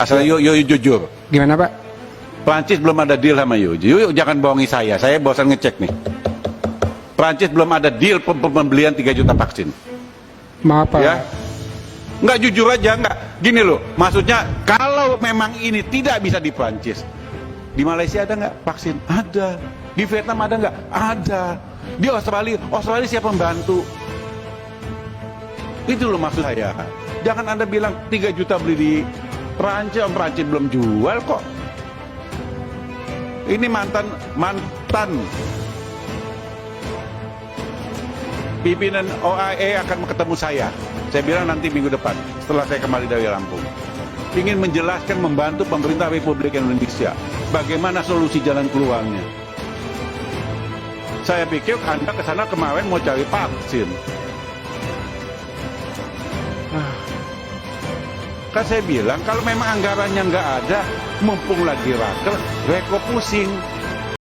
Asal yo jujur. Gimana Pak? Prancis belum ada deal sama Yo. Yo jangan bohongi saya bosan ngecek nih. Prancis belum ada deal pembelian 3 juta vaksin. Maaf Pak. Ya, nggak jujur aja, nggak. Gini loh, maksudnya kalau memang ini tidak bisa di Prancis, di Malaysia ada nggak vaksin? Ada. Di Vietnam ada nggak? Ada. Di Australia siapa membantu? Itu loh maksud saya. Jangan Anda bilang 3 juta beli di Prancis, Prancis belum jual kok. Ini mantan pimpinan OAE akan ketemu saya. Saya bilang nanti minggu depan setelah saya kembali dari Lampung. Ingin menjelaskan, membantu pemerintah Republik Indonesia bagaimana solusi jalan keluarnya. Saya pikir Anda ke sana kemarin mau cari vaksin. Kan saya bilang kalau memang anggarannya nggak ada, mumpung lagi raker, reko pusing.